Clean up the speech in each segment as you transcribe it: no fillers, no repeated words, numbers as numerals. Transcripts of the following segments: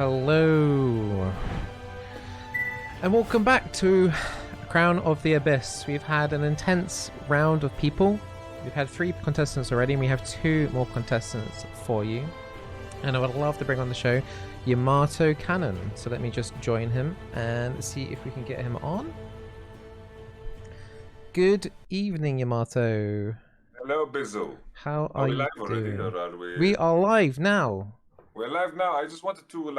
Hello, and welcome back to Crown of the Abyss. We've had an intense round of people. We've had 3 contestants already, and we have 2 more contestants for you. And I would love to bring on the show YamatoCannon. So let me just join him and see if we can get him on. Good evening, Yamato. Hello, Bizzle. How are we you live already, doing? or are we... We are live now. We're live now. I just wanted to,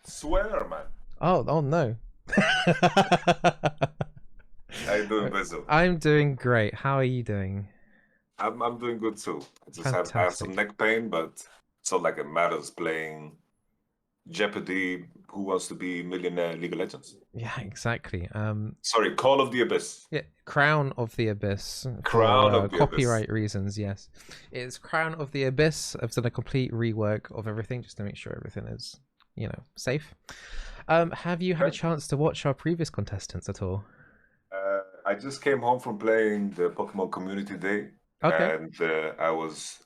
swear, man. Oh no. How you doing, Bizzle? I'm doing great. How are you doing? I'm doing good, too. I have some neck pain, but it's not like it matters playing Jeopardy, Who Wants to Be Millionaire, League of Legends. Yeah, exactly. Sorry, Call of the Abyss. Yeah, Crown of the Abyss. Crown of the copyright Abyss. reasons, yes. It's Crown of the Abyss. I've done a complete rework of everything just to make sure everything is, safe. Have you had a chance to watch our previous contestants at all? I just came home from playing the Pokemon Community Day. Okay. And I was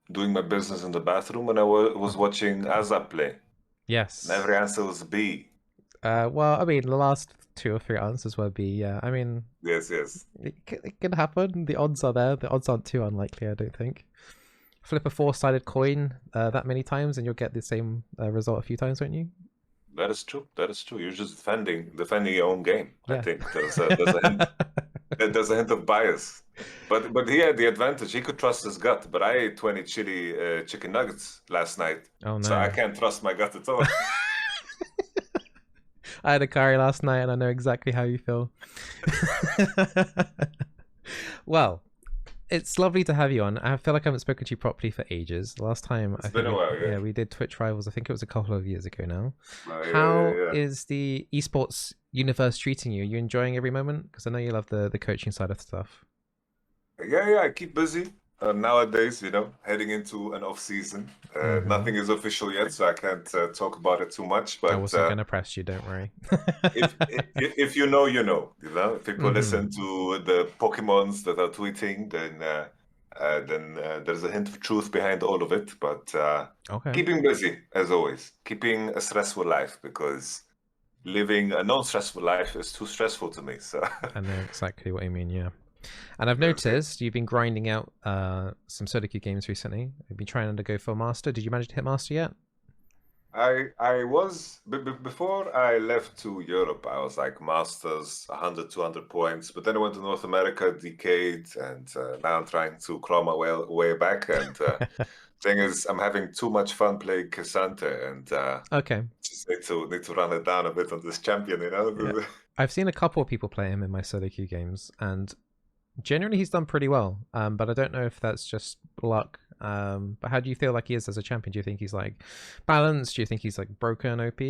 doing my business in the bathroom, and I was watching Azap play. Yes. And every answer was B. Well, I mean, the last 2 or 3 answers were B, yeah. I mean... Yes. It can happen. The odds are there. The odds aren't too unlikely, I don't think. Flip a 4-sided coin that many times and you'll get the same result a few times, won't you? That is true. You're just defending your own game. Yeah. I think there's a hint of bias. But he had the advantage. He could trust his gut. But I ate 20 chili chicken nuggets last night. Oh, no. So I can't trust my gut at all. I had a curry last night and I know exactly how you feel. Well, it's lovely to have you on. I feel like I haven't spoken to you properly for ages. The last time It's been a while, yeah. We did Twitch Rivals. I think it was a couple of years ago now. How is the esports universe treating you? Are you enjoying every moment? Because I know you love the coaching side of stuff. Yeah, I keep busy. Nowadays, heading into an off season. Nothing is official yet, so I can't talk about it too much. But I wasn't going to press you, don't worry. if you know, If people listen to the Pokemons that are tweeting, then there's a hint of truth behind all of it. But keeping busy, as always. Keeping a stressful life, because living a non-stressful life is too stressful to me. So I know exactly what you mean, yeah. And I've noticed you've been grinding out some solo queue games recently. You've been trying to go for Master. Did you manage to hit Master yet? I was, before I left to Europe, I was like Masters, 100, 200 points. But then I went to North America, Decade, and now I'm trying to claw my way back. And thing is, I'm having too much fun playing Cassante, and just need to run it down a bit on this champion, Yeah. I've seen a couple of people play him in my solo queue games, and generally he's done pretty well, but I don't know if that's just luck. But how do you feel like he is as a champion? Do you think he's like balanced? Do you think he's like broken OP?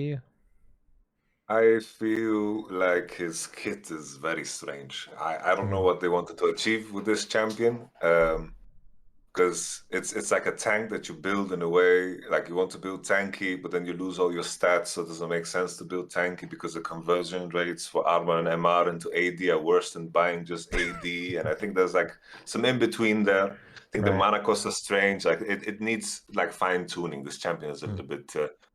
I feel like his kit is very strange. I don't know what they wanted to achieve with this champion, because it's like a tank that you build in a way, like you want to build tanky, but then you lose all your stats, so it doesn't make sense to build tanky because the conversion rates for armor and MR into AD are worse than buying just AD, and I think there's like some in between there. I think the mana costs are strange. Like it needs like fine tuning. This champion is a little bit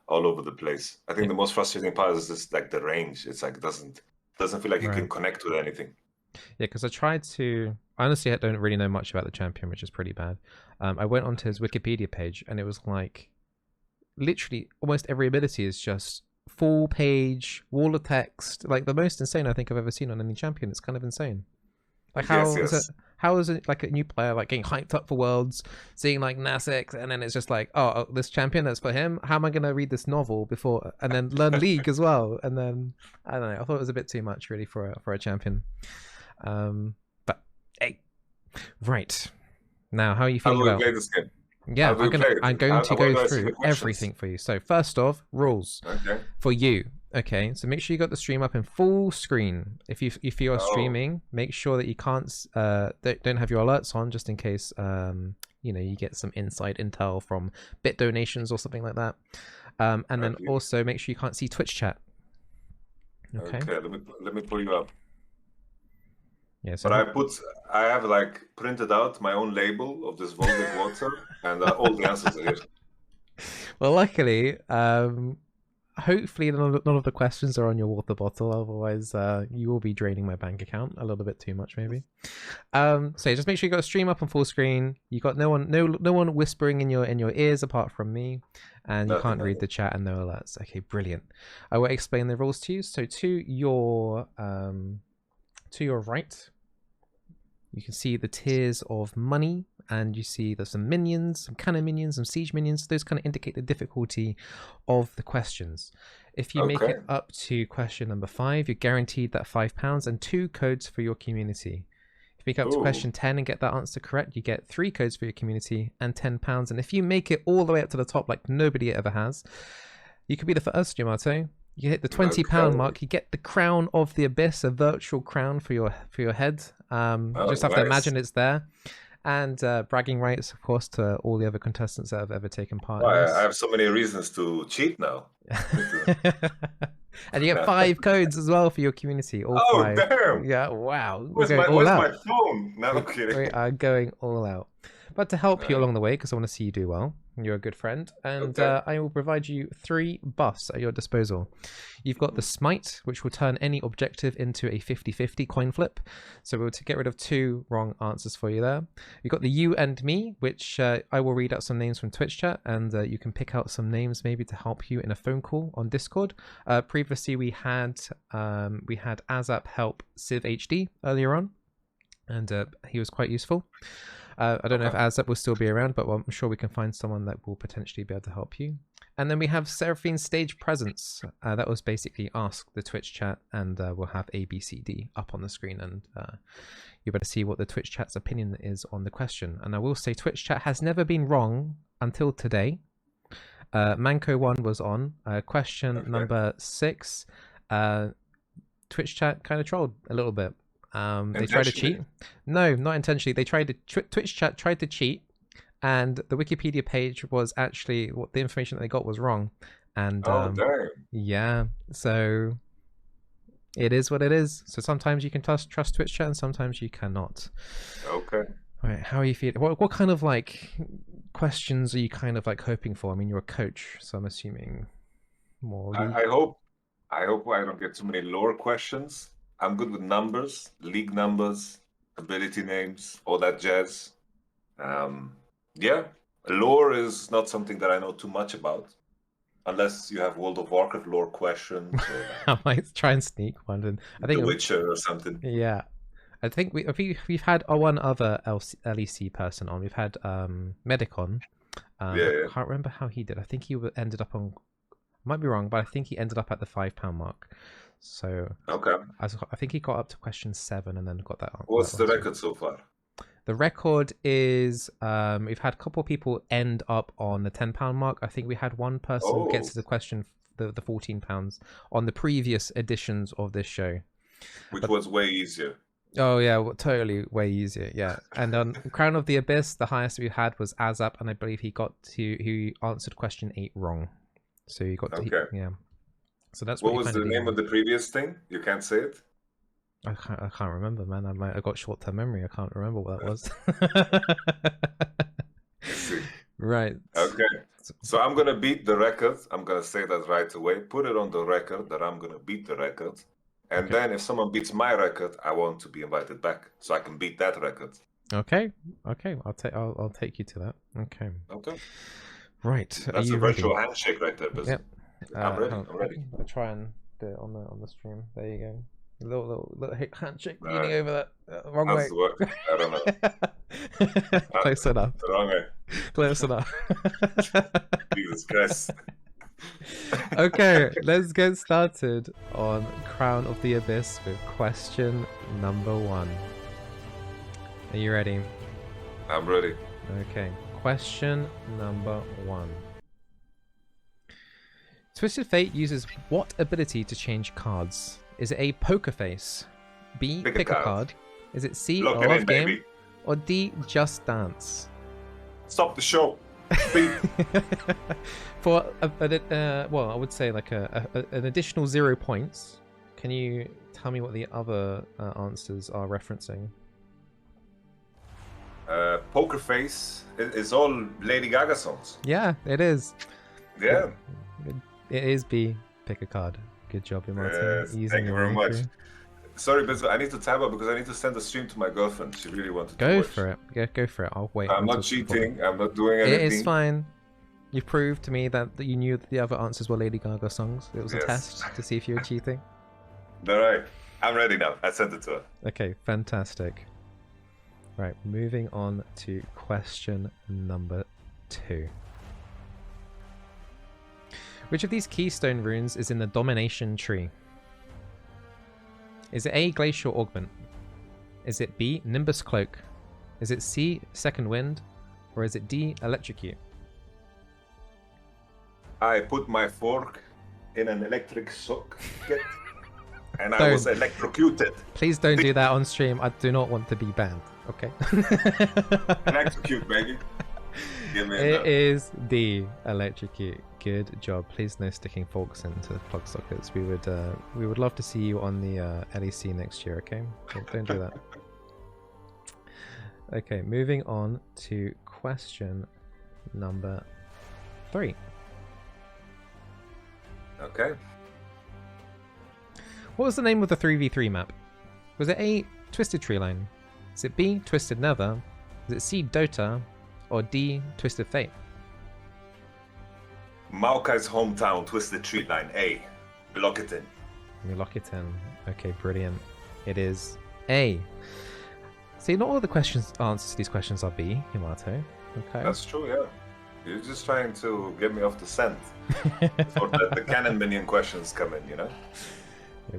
all over the place. I think the most frustrating part is just like the range. It's like doesn't feel like you can connect with anything. Yeah, because I tried to... Honestly, I don't really know much about the champion, which is pretty bad. I went onto his Wikipedia page, and it was like... Literally, almost every ability is just full page, wall of text. Like, the most insane I think I've ever seen on any champion. It's kind of insane. Like, how is it like a new player, like, getting hyped up for Worlds, seeing, like, Nasix, and then it's just like, oh, this champion, that's for him? How am I going to read this novel before... And then learn League as well? And then, I don't know, I thought it was a bit too much, really, for a champion. But hey, right now, how are you feeling about? Play this game? Yeah, I'm going to go through everything for you. So first off, rules for you. Okay, so make sure you got the stream up in full screen. If you're streaming, make sure that you can't don't have your alerts on, just in case you get some inside intel from bit donations or something like that. And then also make sure you can't see Twitch chat. Okay, let me pull you up. Yeah, so but I have like printed out my own label of this Volvic water, and all the answers are here. Well, luckily, hopefully none of the questions are on your water bottle. Otherwise, you will be draining my bank account a little bit too much, maybe. So yeah, just make sure you got a stream up on full screen. You got no one whispering in your ears apart from me, and you can't read the chat and no alerts. Okay, brilliant. I will explain the rules to you. So to your right, you can see the tiers of money, and you see there's some minions, some cannon minions, some siege minions. Those kind of indicate the difficulty of the questions. If you make it up to question number 5, you're guaranteed that £5 and 2 codes for your community. If you make it up to question 10 and get that answer correct, you get 3 codes for your community and £10. And if you make it all the way up to the top like nobody ever has, you could be the first, Yamato. You hit the £20 mark. You get the crown of the abyss, a virtual crown for your head. You just have to imagine it's there. And bragging rights, of course, to all the other contestants that have ever taken part in this. I have so many reasons to cheat now. And you get 5 codes as well for your community. All 5. Damn! Yeah, wow. Where's my phone? No, I'm kidding. We are going all out. But to help you along the way, because I want to see you do well, you're a good friend, and I will provide you 3 buffs at your disposal. You've got the Smite, which will turn any objective into a 50-50 coin flip. So we'll get rid of 2 wrong answers for you there. You've got the You and Me, which I will read out some names from Twitch chat, and you can pick out some names maybe to help you in a phone call on Discord. Previously we had Azap help Civ HD earlier on, and he was quite useful. I don't know if Azap will still be around, but I'm sure we can find someone that will potentially be able to help you. And then we have Seraphine's Stage Presence. That was basically ask the Twitch chat, and we'll have A, B, C, D up on the screen, and you better see what the Twitch chat's opinion is on the question. And I will say Twitch chat has never been wrong until today. Manco1 was on. Question number 6. Twitch chat kind of trolled a little bit. They tried to cheat. No, not intentionally. They tried to Twitch chat tried to cheat, and the Wikipedia page was actually what the information that they got was wrong. And damn. Yeah, so it is what it is. So sometimes you can trust Twitch chat, and sometimes you cannot. Okay. All right, how are you feeling? What kind of like questions are you kind of like hoping for? I mean, you're a coach, so I'm assuming more. I hope I don't get too many lore questions. I'm good with numbers, league numbers, ability names, all that jazz. Yeah, lore is not something that I know too much about, unless you have World of Warcraft lore questions. Or, I might try and sneak one. And I think The Witcher or something. Yeah, I think we've had one other LEC person on. We've had Medicon. I can't remember how he did. I think he ended up on. Might be wrong, but I think he ended up at the £5 mark. So I think he got up to question 7 and then got that. What's the record so far? The record is we've had a couple of people end up on the £10 mark. I think we had one person get to the question, the £14 on the previous editions of this show, which was way easier. Oh yeah, totally way easier. Yeah, and on Crown of the Abyss, the highest we had was Azap, and I believe he answered question 8 wrong. So you got yeah. So that's what was the name of the previous thing? You can't say it. I can't remember, man. I got short-term memory. I can't remember what that was. Right. Okay. So I'm gonna beat the record. I'm gonna say that right away. Put it on the record that I'm gonna beat the record, and then if someone beats my record, I want to be invited back so I can beat that record. Okay. I'll take you to that. Okay. Right. That's a virtual handshake right there, Bizzle. Yep. I'm ready. I'll try and do it on the stream. There you go. A little handshake leaning over that wrong way. I don't know. Close enough. The wrong way. Close enough. Jesus Christ. Okay, let's get started on Crown of the Abyss with question number 1. Are you ready? I'm ready. Okay, question number 1. Twisted Fate uses what ability to change cards? Is it A, Poker Face, B, Pick a card? Is it C, Love Game, baby. Or D, Just Dance? Stop the show. B. For well, I would say like an additional 0 points. Can you tell me what the other answers are referencing? Poker Face is all Lady Gaga songs. Yeah, it is. Yeah. It is B. pick a card. Good job, Yamato. Yes, Using thank you your very much. mimicry. Sorry, Bizzle, I need to tab out because I need to send a stream to my girlfriend. She really wanted to Go watch. for it. Go for it. I'll wait. I'm not until cheating. I'm not doing It anything. is fine. You proved to me that you knew that the other answers were Lady Gaga songs. It was a test to see if you were cheating. Alright, I'm ready now. I sent it to her. Okay, fantastic. Right, moving on to question number 2. Which of these keystone runes is in the domination tree? Is it A, Glacial Augment? Is it B, Nimbus Cloak? Is it C, Second Wind? Or is it D, Electrocute? I put my fork in an electric socket and I was electrocuted. Please don't do that on stream. I do not want to be banned. Okay. Electrocute, baby. Give me It is D, Electrocute. Good job. Please no sticking forks into plug sockets. We would love to see you on the LEC next year. Okay, don't do that. Okay, moving on to question number 3. Okay. What was the name of the 3v3 map? Was it A, Twisted Tree Line? Is it B, Twisted Nether? Is it C, Dota? Or D, Twisted Fate? Maokai's hometown, Twisted Tree Line. A. Lock it in. You lock it in. Okay, brilliant. It is A. See, not all the answers to these questions are B, Yamato. Okay. That's true, yeah. You're just trying to get me off the scent. Before the cannon minion questions come in, you know?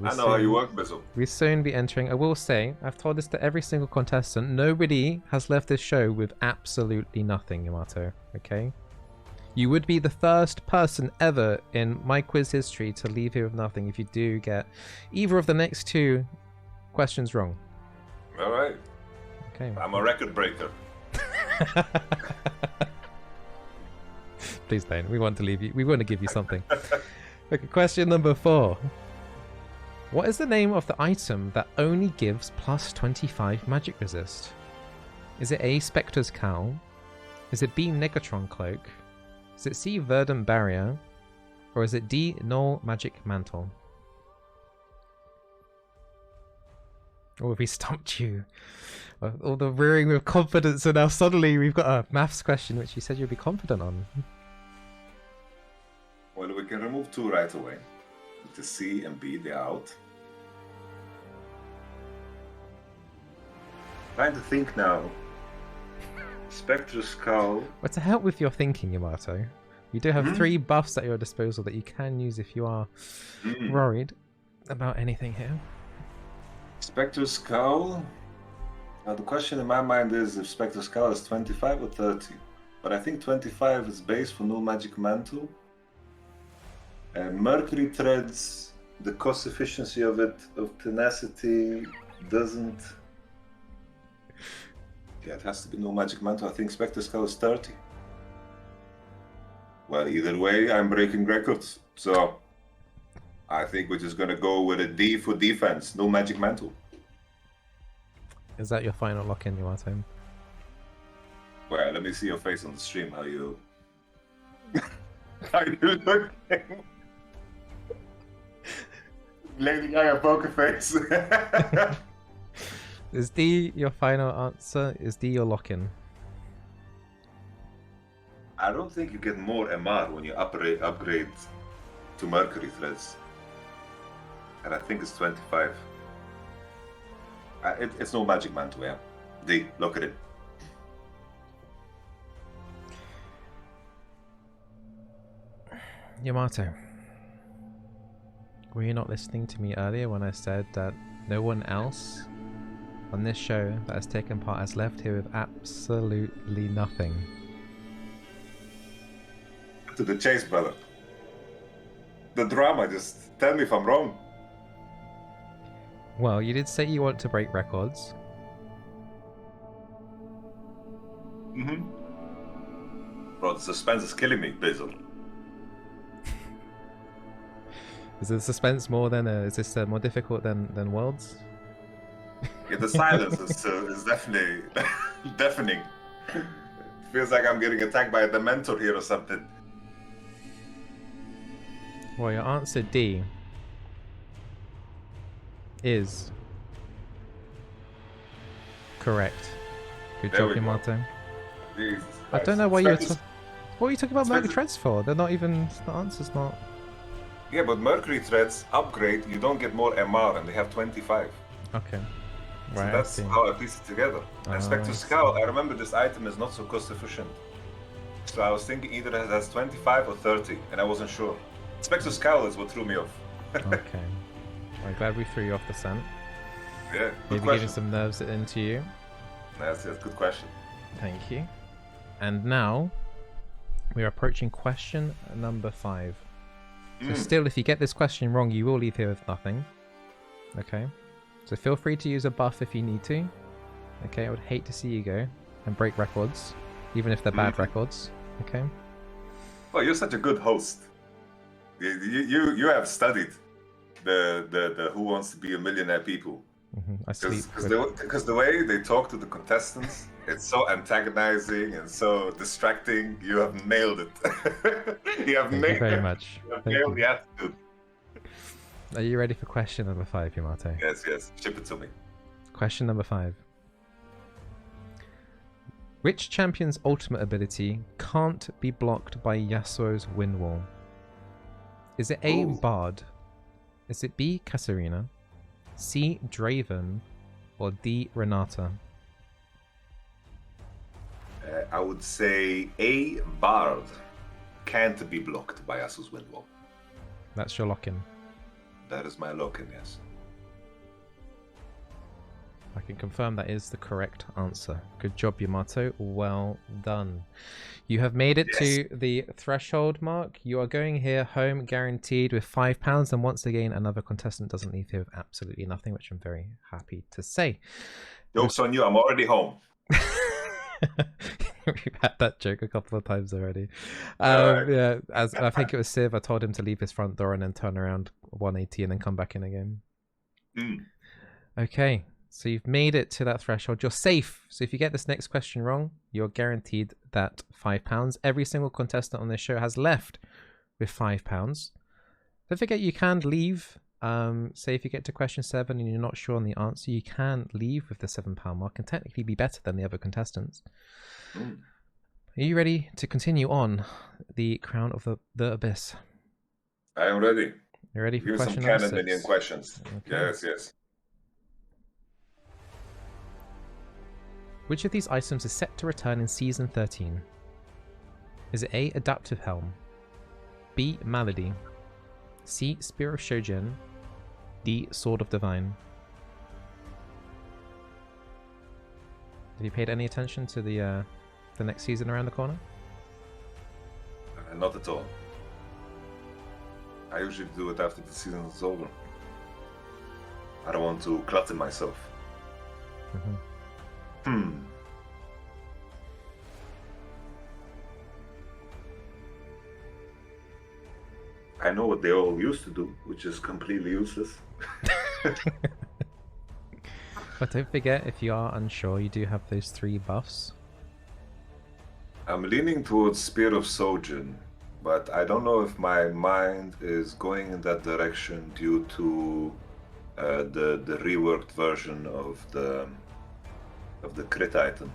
I know how you work, Bizzle. We'll soon be entering. I will say, I've told this to every single contestant. Nobody has left this show with absolutely nothing, Yamato. Okay? You would be the first person ever in my quiz history to leave here with nothing if you do get either of the next 2 questions wrong. Alright. Okay. I'm a record breaker. Please don't. We want to leave you. We want to give you something. Okay, question number 4. What is the name of the item that only gives plus 25 magic resist? Is it A, Spectre's Cowl? Is it B, Negatron Cloak? Is it C, Verdant Barrier? Or is it D, Null Magic Mantle? Or have we stumped you? All the rearing with confidence, and now suddenly we've got a maths question which you said you'd be confident on. Well, we can remove 2 right away. The C and B, they're out. Trying to think now. Spectre's Skull. But to help with your thinking, Yamato, you do have 3 buffs at your disposal that you can use if you are worried about anything here. Spectre's Skull. Now the question in my mind is if Spectre's Skull is 25 or 30. But I think 25 is base for no magic mantle. Mercury Threads, the cost efficiency of it, of tenacity, doesn't... Yeah, it has to be no magic mantle. I think Spectre's Skull is 30. Well, either way, I'm breaking records. So, I think we're just gonna go with a D for defense. No magic mantle. Is that your final lock-in, Yamato? Well, let me see your face on the stream. How you... How you looking? Lady Gaga poker face. Is D your final answer? Is D your lock-in? I don't think you get more MR when you upgrade to Mercury Threads. And I think it's 25. It's no magic mantle, yeah. D, look at it. Yamato, were you not listening to me earlier when I said that no one else on this show that has taken part has left here with absolutely nothing? To the chase, brother. The drama, just tell me if I'm wrong. Well, you did say you want to break records. Bro, the suspense is killing me, Bizzle. Is the suspense more than is this more difficult than Worlds? Yeah, the silence is definitely deafening. Feels like I'm getting attacked by a Dementor here or something. Well, your answer D is correct. Good There job, we go. Yamato. Jesus I don't Christ. know why you were Expect to- what are you talking about Merc expect to- Treads for? They're not even... The answer's not... Yeah, but Mercury threads upgrade, you don't get more MR, and they have 25. Okay. So Right, I that's see. how I piece it together. Oh, And Spectre I Scout, see. I remember this item is not so cost efficient. So I was thinking either it has 25 or 30, and I wasn't sure. Spectre Scout is what threw me off. Okay. I'm glad we threw you off the scent. Yeah, good Maybe question. getting some nerves into you. That's a good question. Thank you. And now we are approaching question number 5. So still, if you get this question wrong, you will leave here with nothing. Okay? So feel free to use a buff if you need to. Okay, I would hate to see you go and break records, even if they're bad records. Okay? Well, you're such a good host. You have studied the Who Wants to Be a Millionaire people. I sleep Because the way they talk to the contestants, it's so antagonizing and so distracting. You have nailed it. Thank you very much. You have Thank nailed you. the attitude. Are you ready for question number 5, Yamato? Yes, yes. Ship it to me. Question number 5. Which champion's ultimate ability can't be blocked by Yasuo's wind wall? Is it A, Ooh. Bard? Is it B, Katarina? C, Draven? Or D, Renata? I would say a Bard can't be blocked by Yasuo's wind wall. That's your lock-in. That is my lock-in, yes. I can confirm that is the correct answer. Good job, Yamato. Well done. You have made it to the threshold mark. You are going here home guaranteed with £5. And once again, another contestant doesn't leave here with absolutely nothing, which I'm very happy to say. Joke's on you, I'm already home. We've had that joke a couple of times already. Alright. Yeah, as I think it was Civ, I told him to leave his front door and then turn around 180 and then come back in again. Okay, so you've made it to that threshold. You're safe. So if you get this next question wrong, you're guaranteed that £5. Every single contestant on this show has left with £5. Don't forget you can leave. Say if you get to question 7 and you're not sure on the answer, you can leave with the £7 mark and technically be better than the other contestants. Are you ready to continue on the Crown of the Abyss? I am ready. You're ready for Give me some question number cannon 6? minion questions. Okay. Yes, yes. Which of these items is set to return in Season 13? Is it A, Adaptive Helm, B, Malady, C, Spear of Shojin, D, Sword of Divine? Have you paid any attention to the next season around the corner? Not at all. I usually do it after the season is over. I don't want to clutter myself. I know what they all used to do, which is completely useless. But don't forget, if you are unsure, you do have those 3 buffs. I'm leaning towards Spear of Sojin, but I don't know if my mind is going in that direction due to the reworked version of the crit item.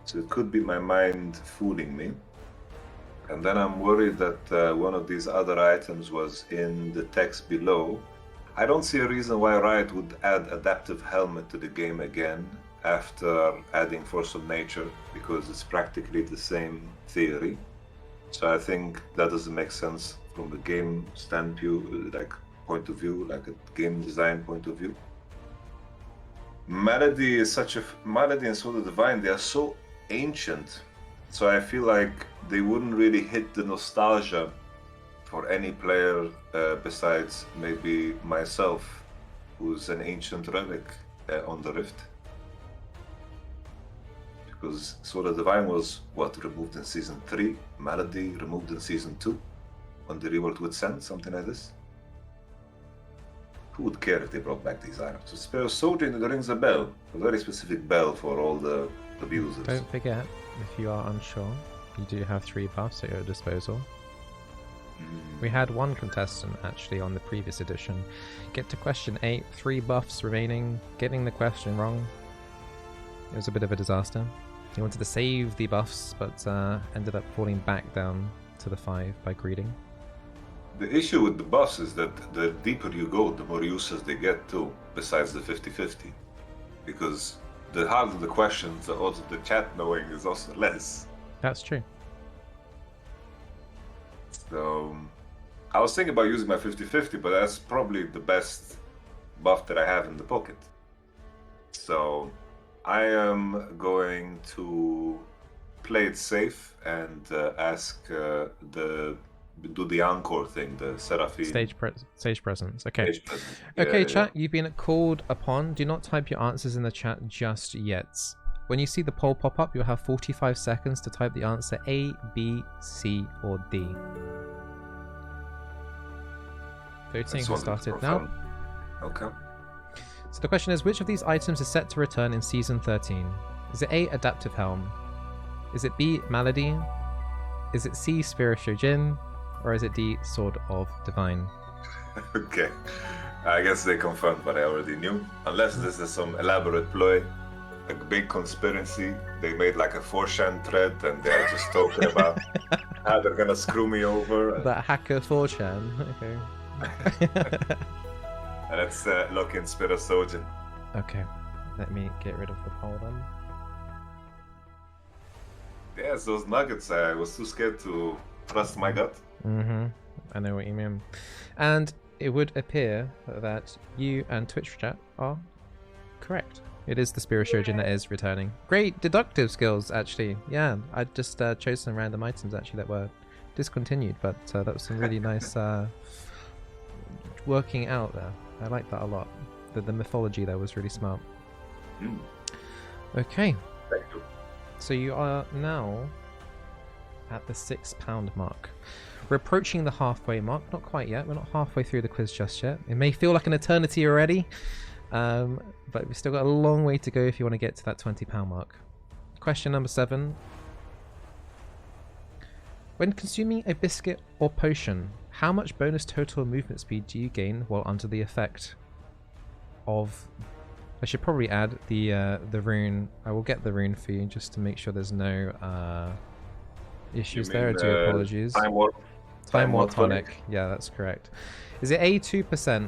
So it could be my mind fooling me. And then I'm worried that one of these other items was in the text below. I don't see a reason why Riot would add Adaptive Helmet to the game again after adding Force of Nature, because it's practically the same theory. So I think that doesn't make sense from the game point of view, like a game design point of view. Malady and Sword of Divine, they are so ancient. So I feel like they wouldn't really hit the nostalgia for any player besides maybe myself, who's an ancient relic on the Rift. Because Sword of Divine was, removed in Season 3, Malady removed in Season 2, on the reworked with Sand, something like this. Who would care if they brought back these items? So Spear of Sojin, it rings a bell, a very specific bell for all the abusers. Don't forget, if you are unsure, you do have 3 buffs at your disposal. We had one contestant actually on the previous edition get to question 8, 3 buffs remaining, getting the question wrong. It was a bit of a disaster. He wanted to save the buffs, but ended up falling back down to the 5 by greeting. The issue with the buffs is that the deeper you go, the more uses they get too, besides the 50-50. Because the harder the questions, the odds of the chat knowing is also less. That's true. So I was thinking about using my 50-50, but that's probably the best buff that I have in the pocket. So I am going to play it safe and ask do the encore thing, the Seraphine. Stage presence. Okay. Stage presence. Okay, Yeah, chat, you've been called upon. Do not type your answers in the chat just yet. When you see the poll pop up, you'll have 45 seconds to type the answer A, B, C, or D. Voting has started now. Okay. So the question is, which of these items is set to return in Season 13? Is it A, Adaptive Helm? Is it B, Malady? Is it C, Spiritual Jin? Or is it D, Sword of Divine? Okay. I guess they confirmed what I already knew. Unless this is some elaborate ploy, a big conspiracy. They made like a 4chan thread and they're just talking about how they're gonna screw me over. That hacker 4chan. Okay. Let's look in Spirosojin. Okay. Let me get rid of the poll then. Yes, those nuggets. I was too scared to trust my gut. Mm-hmm. I know what you mean. And it would appear that you and Twitch chat are correct. It is the Spirosojin that is returning. Great deductive skills, actually. Yeah, I just chose some random items actually that were discontinued, but that was some really nice working out there. I like that a lot. The mythology there was really smart. Mm. Okay. Thank you. So you are now at the £6 mark. We're approaching the halfway mark. Not quite yet. We're not halfway through the quiz just yet. It may feel like an eternity already, but we've still got a long way to go if you want to get to that £20 mark. Question number 7. When consuming a biscuit or potion, how much bonus total movement speed do you gain while under the effect of... I should probably add the rune. I will get the rune for you just to make sure there's no issues there. I do apologies. Time War tonic. Yeah, that's correct. Is it A 2%,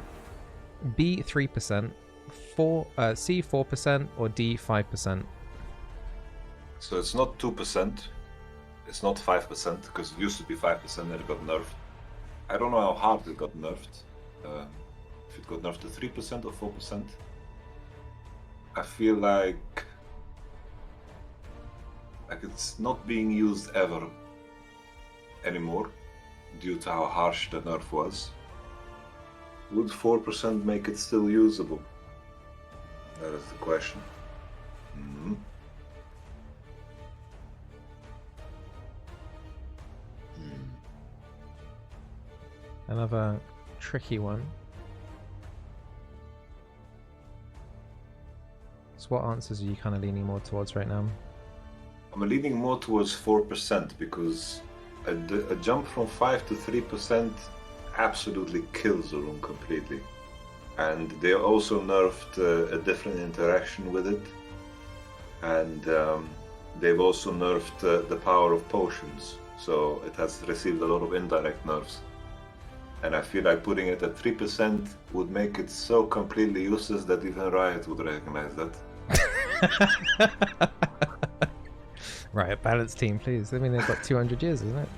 B 3%, C 4%, or D 5%? So it's not 2%. It's not 5% because it used to be 5% and it got nerfed. I don't know how hard it got nerfed. If it got nerfed to 3% or 4%. I feel like it's not being used ever anymore due to how harsh the nerf was. Would 4% make it still usable? That is the question. Mm-hmm. Another tricky one. So what answers are you kind of leaning more towards right now? I'm leaning more towards 4% because a jump from 5 to 3% absolutely kills the rune completely. And they also nerfed a different interaction with it. And they've also nerfed the power of potions. So it has received a lot of indirect nerfs. And I feel like putting it at 3% would make it so completely useless that even Riot would recognize that. Right, balanced team, please. I mean, they've got 200 years, isn't it?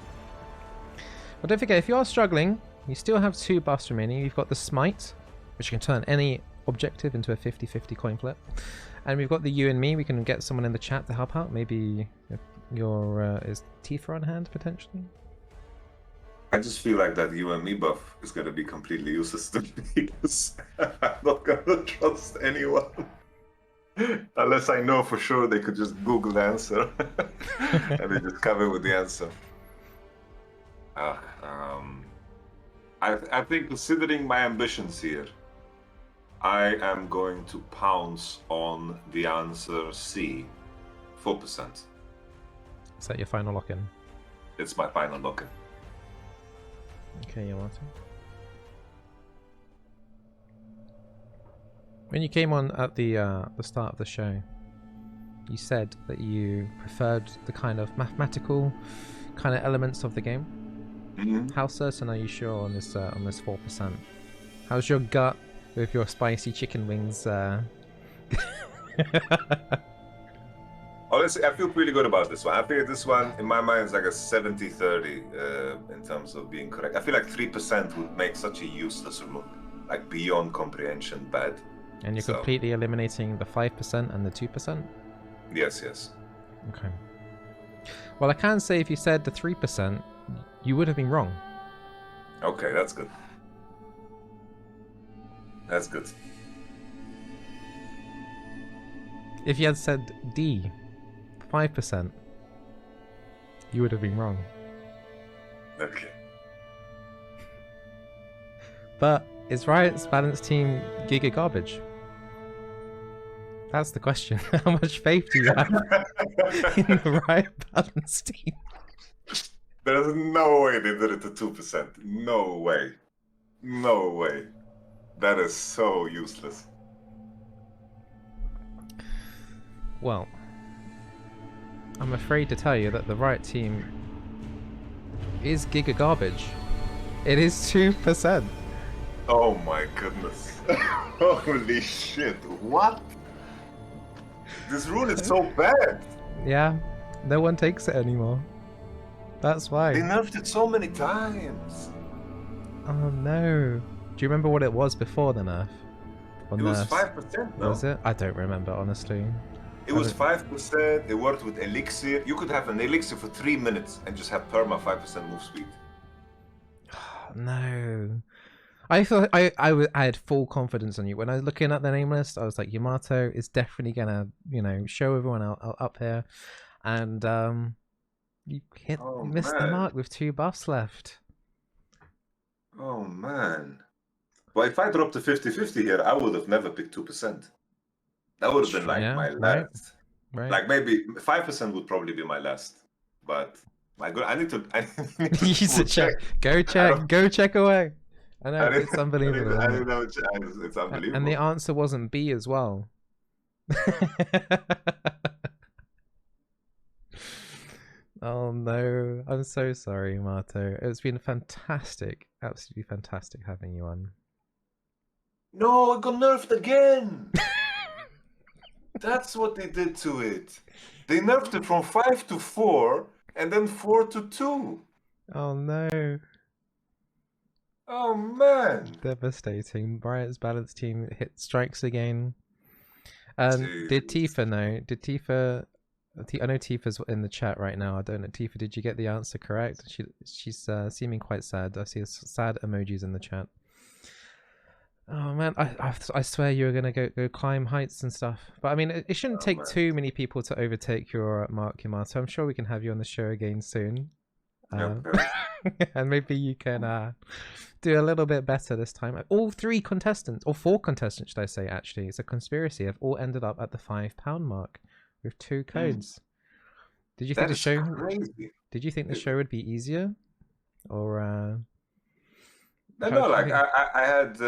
But don't forget, if you are struggling, you still have 2 buffs remaining. You've got the Smite, which can turn any objective into a 50-50 coin flip. And we've got the You and Me. We can get someone in the chat to help out. Maybe your is Tifa on hand, potentially? I just feel like that You and Me buff is going to be completely useless to me because I'm not going to trust anyone. Unless I know for sure they could just Google the answer and they just come in with the answer. I think considering my ambitions here, I am going to pounce on the answer C, 4%. Is that your final lock-in? It's my final lock-in. Okay, Yamato. When you came on at the start of the show, you said that you preferred the kind of mathematical kind of elements of the game. How certain are you sure on this 4%? How's your gut with your spicy chicken wings? Honestly, I feel pretty good about this one. I feel this one, in my mind, is like a 70-30 in terms of being correct. I feel like 3% would make such a useless rule, like beyond comprehension bad. And you're completely eliminating the 5% and the 2%? Yes, yes. Okay. Well, I can say if you said the 3%, you would have been wrong. Okay, that's good. That's good. If you had said D, 5%, you would have been wrong. Okay. But is Riot's balance team giga garbage? That's the question. How much faith do you have in the Riot balance team? There's no way they did it to 2%. No way. No way. That is so useless. Well, I'm afraid to tell you that the Riot team is giga garbage. It is 2%. Oh my goodness. Holy shit. What? This rule is so bad. Yeah, no one takes it anymore. That's why. They nerfed it so many times. Oh no. Do you remember what it was before the nerf? It was 5%, no? Was it? I don't remember, honestly. It was 5%. It worked with Elixir. You could have an Elixir for 3 minutes and just have perma 5% move speed. No. I thought I had full confidence on you. When I was looking at the name list, I was like, Yamato is definitely gonna, show everyone up here. And you missed the mark with 2 buffs left. Oh man. Well, if I dropped to 50-50 here, I would have never picked 2%. That would have been like my last. Right. Like maybe 5% would probably be my last. But my God, I need to use the check. Go check away. I know, it's unbelievable. I don't know, it's unbelievable. And the answer wasn't B as well. Oh no, I'm so sorry, Mato. It's been fantastic, absolutely fantastic having you on. No, it got nerfed again. That's what they did to it. They nerfed it from 5 to 4 and then 4 to 2. Oh no. Oh man. Devastating. Riot's balance team hit strikes again. Did Tifa know? Did Tifa... I know Tifa's in the chat right now. I don't know. Tifa, did you get the answer correct? She's seeming quite sad. I see sad emojis in the chat. Oh man, I swear you were gonna go climb heights and stuff. But I mean, it shouldn't take too many people to overtake your mark, Yamato. I'm sure we can have you on the show again soon. And maybe you can do a little bit better this time. All 3 contestants, or 4 contestants, should I say? Actually, it's a conspiracy. Have all ended up at the £5 mark with 2 codes. Did you think the show? Crazy. Did you think the show would be easier, or? No, like I had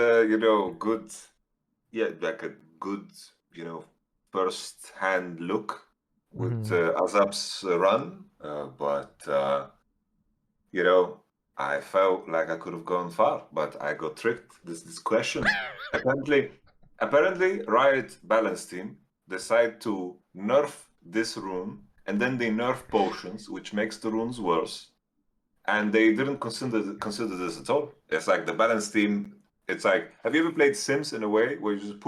good, like a good first-hand look with Azap's run, but I felt like I could have gone far, but I got tricked. This question. Apparently, Riot balance team decide to nerf this rune, and then they nerf potions, which makes the runes worse. And they didn't consider this at all. It's like the balance team. It's like, have you ever played Sims in a way where you just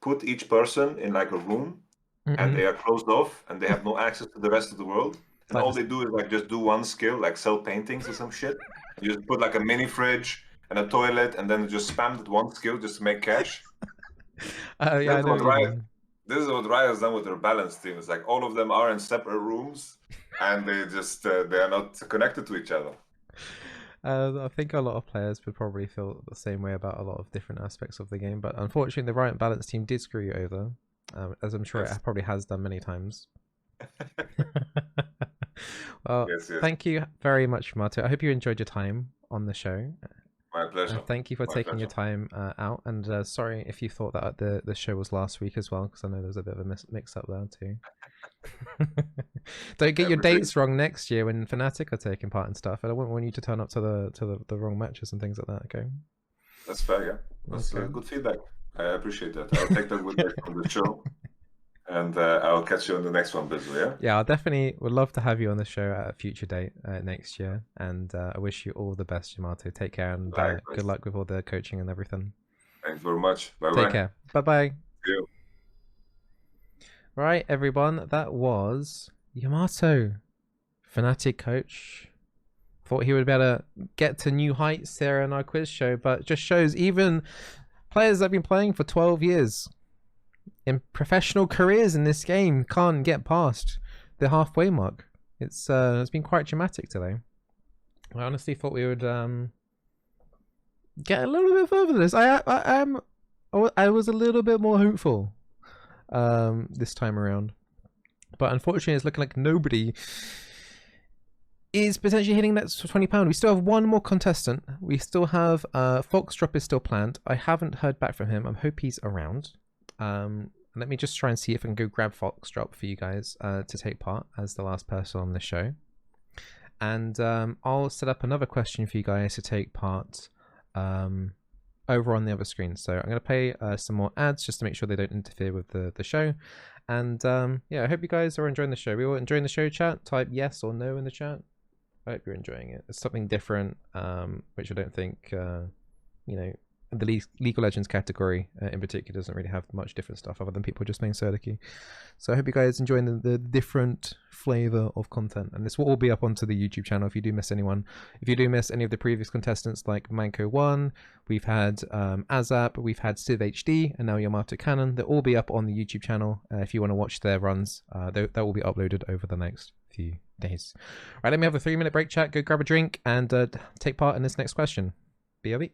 put each person in like a room, and they are closed off, and they have no access to the rest of the world, and all they do is like just do one skill, like sell paintings or some shit. You just put like a mini fridge and a toilet, and then just spam that one skill just to make cash. Yeah, this is what Riot has done with their balance team. It's like all of them are in separate rooms, and they just they are not connected to each other. I think a lot of players would probably feel the same way about a lot of different aspects of the game, but unfortunately the Riot balance team did screw you over, as I'm sure it probably has done many times. Well, Yes, yes. thank you very much, Yamato. I hope you enjoyed your time on the show. My pleasure. Thank you for My taking your pleasure. time out. And sorry if you thought that the show was last week as well, because I know there's a bit of a mix up there too. Don't get your Everything. dates wrong next year when Fnatic are taking part and stuff. I don't want you to turn up to the wrong matches and things like that. Okay. That's fair, yeah. That's Okay. good feedback. I appreciate that. I'll take that with me from the show. And I'll catch you on the next one, Bizzle, yeah? Yeah, I definitely would love to have you on the show at a future date next year. And I wish you all the best, Yamato. Take care and good luck with all the coaching and everything. Thanks very much. Bye-bye. Take care. Bye-bye. See you. Right, everyone. That was Yamato, Fnatic Coach. Thought he would better get to new heights there in our quiz show, but just shows even players that have been playing for 12 years in professional careers in this game can't get past the halfway mark. It's been quite dramatic today. I honestly thought we would get a little bit further than this. I was a little bit more hopeful this time around, but unfortunately it's looking like nobody is potentially hitting that £20. We still have one more contestant. We still have Foxdrop is still planned. I haven't heard back from him. I hope he's around. Let me just try and see if I can go grab Foxdrop for you guys to take part as the last person on the show. And I'll set up another question for you guys to take part over on the other screen. So I'm going to play some more ads just to make sure they don't interfere with the show. And yeah, I hope you guys are enjoying the show. We all enjoying the show, chat? Type yes or no in the chat. I hope you're enjoying it. It's something different, which I don't think, you know, the League of Legends category in particular doesn't really have much different stuff other than people just playing solo queue. So I hope you guys enjoying the different flavor of content, and this will all be up onto the YouTube channel if you do miss anyone. If you do miss any of the previous contestants like Manko1, we've had Azap, we've had Civ HD, and now YamatoCannon. They'll all be up on the YouTube channel if you want to watch their runs. That will be uploaded over the next few days. All right, let me have a 3-minute break, chat. Go grab a drink and take part in this next question. BRB.